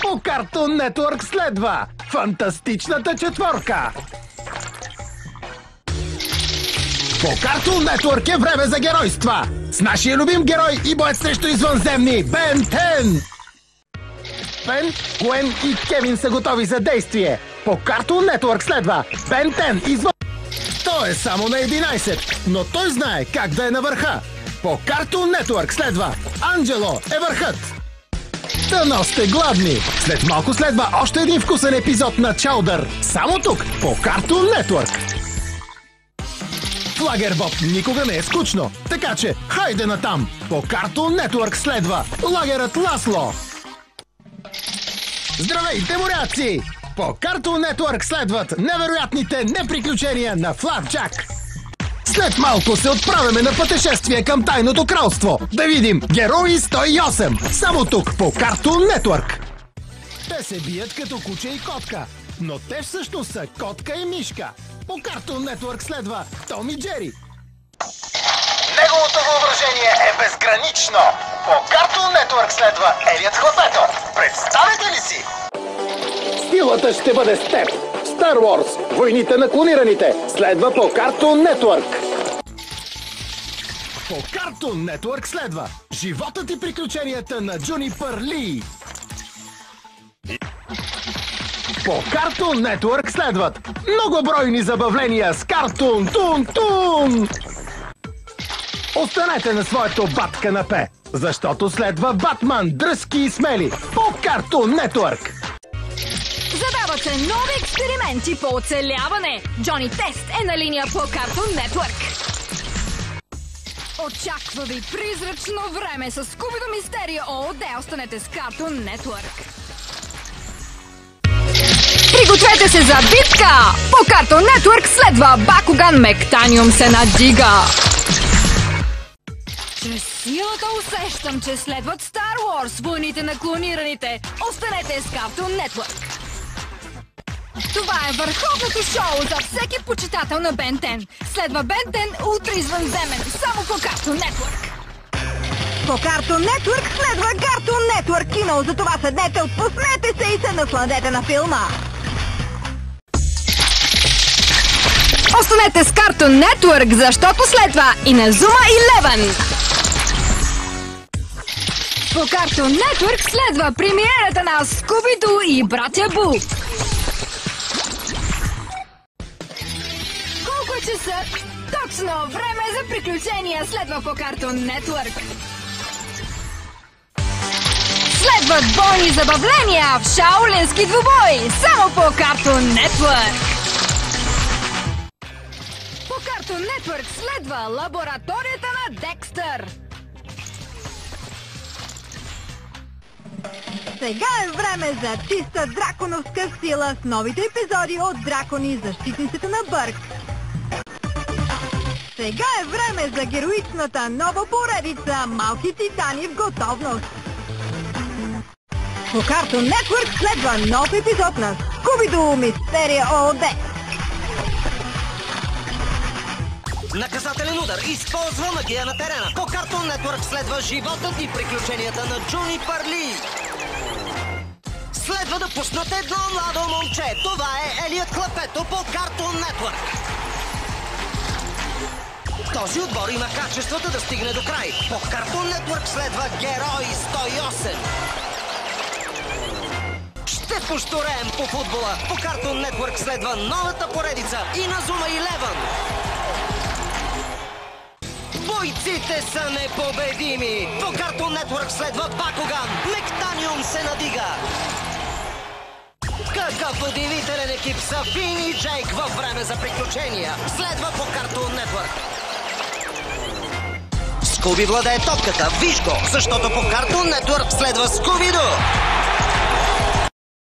По Cartoon Network следва Фантастичната четворка. По Cartoon Network е време за геройства с нашия любим герой и боец срещу извънземни Бен 10. Бен, Гуен и Кевин са готови за действие. По Cartoon Network следва Бен 10 извън... Той е само на 11, но той знае как да е на върха. По Cartoon Network следва Анджело е върхът. Дано сте гладни! След малко следва още един вкусен епизод на Чаудър. Само тук, по Cartoon Network. Флагер Боб никога не е скучно, така че хайде натам! По Cartoon Network следва Лагерът Ласло. Здравейте, моряци! По Cartoon Network следват невероятните неприключения на Флапджак. След малко се отправяме на пътешествие към Тайното кралство. Да видим Герои 108. Само тук по Cartoon Network. Те се бият като куче и котка, но те всъщност са котка и мишка. По Cartoon Network следва Том и Джери. Неговото въображение е безгранично. По Cartoon Network следва Елиот Хлапето. Представете ли си? Силата ще бъде с теб. Star Wars, войните на клонираните, следва по Cartoon Network. По Cartoon Network следва Животът и приключенията на Джунипър Ли. По Cartoon Network следват многобройни забавления с Картун Тун Тун. Останете на своето бат канапе, защото следва Батман дръзки и смели по Cartoon Network. Задават се нови експерименти по оцеляване. Джони Тест е на линия по Cartoon Network. Очаква ви призрачно време с Скубидо Мистерио ООД. Останете с Cartoon Network. Пригответе се за битка! По Cartoon Network следва Бакуган Мектаниум се надига. Чрез силата усещам, че следват Star Wars, войните на клонираните. Останете с Cartoon Network. Това е върховното шоу за всеки почитател на Бен 10. Следва Бен 10 утре извънземен, само по Cartoon Network. По Cartoon Network следва Cartoon Network кино, затова седнете, отпуснете се и се насладете на филма. Останете с Cartoon Network, защото следва Иназума 11. По Cartoon Network следва премиерата на Скубиду и братя Бу. Колко е часа? Точно! Време за приключения следва по Cartoon Network. Следват бойни забавления в шаолински двубой, само по Cartoon Network. По Cartoon Network следва лабораторията на Декстър. Сега е време за чиста драконовска сила с новите епизоди от Дракони, защитниците на Бърк. Сега е време за героичната нова поредица Малки титани в готовност. По Cartoon Network следва нов епизод на Скубидо Мистерио ООД. Наказателен удар. Използва магия на терена. По Cartoon Network следва животът и приключенията на Джунипър Ли. Следва да пуснат едно младо момче. Това е Елиот Хлапето по Cartoon Network. Този отбор има качествата да стигне до край. По Cartoon Network следва Герои 108. Ще поштореем по футбола. По Cartoon Network следва новата поредица Иназума 11. Бойците са непобедими! По Cartoon Network следва Бакуган! Мектаниум се надига! Какъв удивителен екип са Фин и Джейк във време за приключения! Следва по Cartoon Network! Скуби владее топката! Виж го! Защото по Cartoon Network следва Скубидо!